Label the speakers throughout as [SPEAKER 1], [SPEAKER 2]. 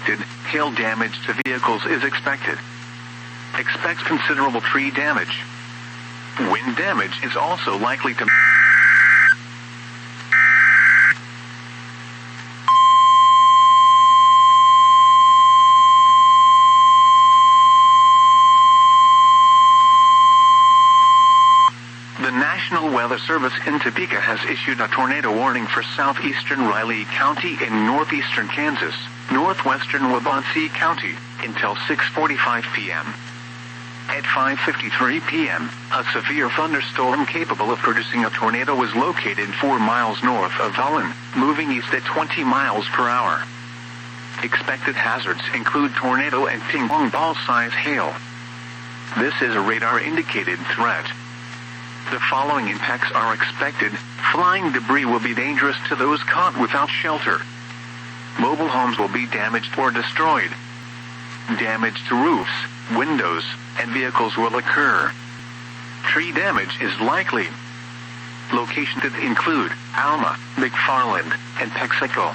[SPEAKER 1] unexpected hail damage to vehicles is expected. Expect considerable tree damage. Wind damage is also likely to The National Weather Service in Topeka has issued a tornado warning for southeastern Riley County and northeastern Kansas, northwestern Waubonsee County, until 6:45 p.m. At 5:53 p.m., a severe thunderstorm capable of producing a tornado was located 4 miles north of Holland, moving east at 20 miles per hour. Expected hazards include tornado and ping-pong ball-size hail. This is a radar-indicated threat. The following impacts are expected. Flying debris will be dangerous to those caught without shelter. Mobile homes will be damaged or destroyed. Damage to roofs, windows, and vehicles will occur. Tree damage is likely. Locations that include Alma, McFarland, and Texaco.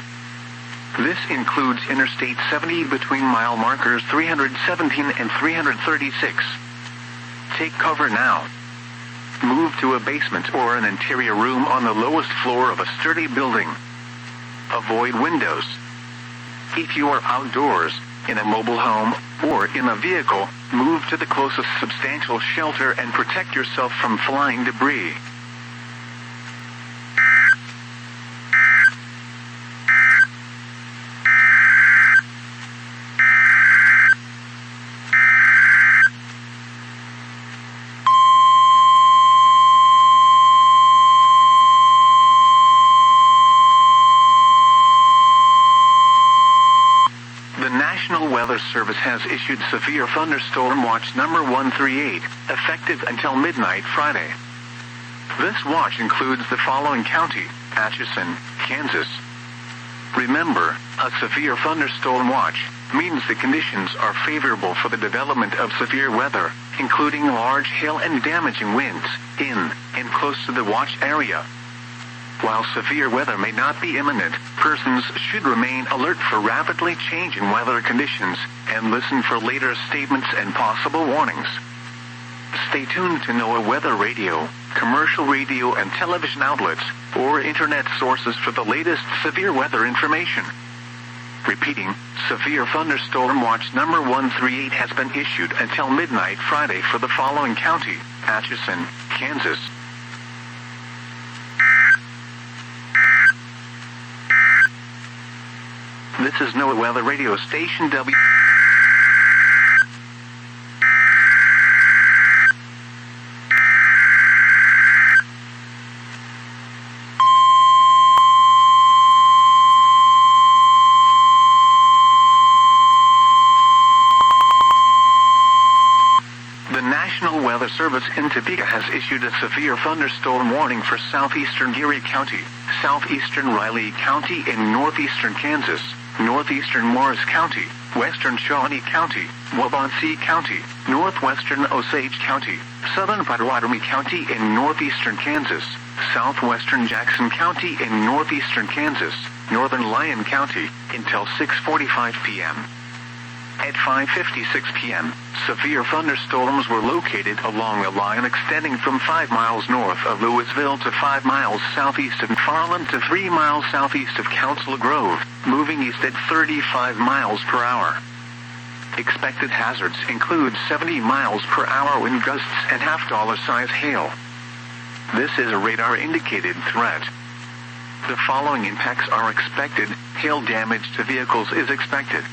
[SPEAKER 1] This includes Interstate 70 between mile markers 317 and 336. Take cover now. Move to a basement or an interior room on the lowest floor of a sturdy building. Avoid windows. If you are outdoors, in a mobile home, or in a vehicle, move to the closest substantial shelter and protect yourself from flying debris. The National Weather Service has issued Severe Thunderstorm Watch number 138, effective until midnight Friday. This watch includes the following county: Atchison, Kansas. Remember, a severe thunderstorm watch means the conditions are favorable for the development of severe weather, including large hail and damaging winds, in and close to the watch area. While severe weather may not be imminent, persons should remain alert for rapidly changing weather conditions, and listen for later statements and possible warnings. Stay tuned to Noaa Weather Radio, commercial radio and television outlets, or internet sources for the latest severe weather information. Repeating, Severe Thunderstorm Watch number 138 has been issued until midnight Friday for the following county: Atchison, Kansas. This is Noaa Weather Radio Station W. The National Weather Service in Topeka has issued a severe thunderstorm warning for southeastern Geary County, southeastern Riley County, and northeastern Kansas, northeastern Morris County, western Shawnee County, Waubonsee County, northwestern Osage County, southern Potawatomi County in northeastern Kansas, southwestern Jackson County in northeastern Kansas, northern Lyon County, until 6:45 p.m. At 5:56 p.m., severe thunderstorms were located along a line extending from 5 miles north of Louisville to 5 miles southeast of McFarland to 3 miles southeast of Council Grove, moving east at 35 miles per hour. Expected hazards include 70 miles per hour wind gusts and half-dollar-size hail. This is a radar-indicated threat. The following impacts are expected. Hail damage to vehicles is expected.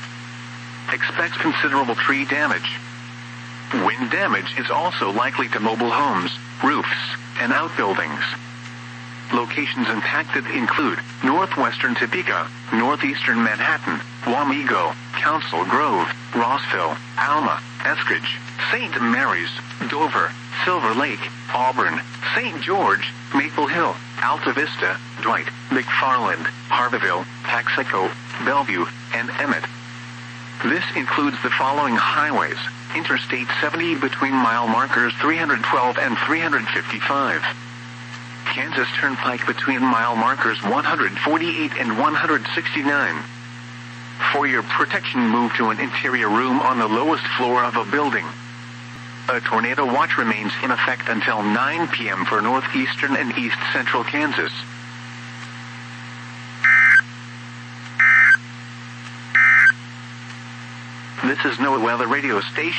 [SPEAKER 1] Expect considerable tree damage. Wind damage is also likely to mobile homes, roofs, and outbuildings. Locations impacted include northwestern Topeka, northeastern Manhattan, Wamego, Council Grove, Rossville, Alma, Eskridge, St. Mary's, Dover, Silver Lake, Auburn, St. George, Maple Hill, Alta Vista, Dwight, McFarland, Harveyville, Texaco, Bellevue, and Emmett. This includes the following highways: Interstate 70 between mile markers 312 and 355. Kansas Turnpike between mile markers 148 and 169. For your protection, move to an interior room on the lowest floor of a building. A tornado watch remains in effect until 9 p.m. for northeastern and east central Kansas. This is Noaa Weather Radio Station.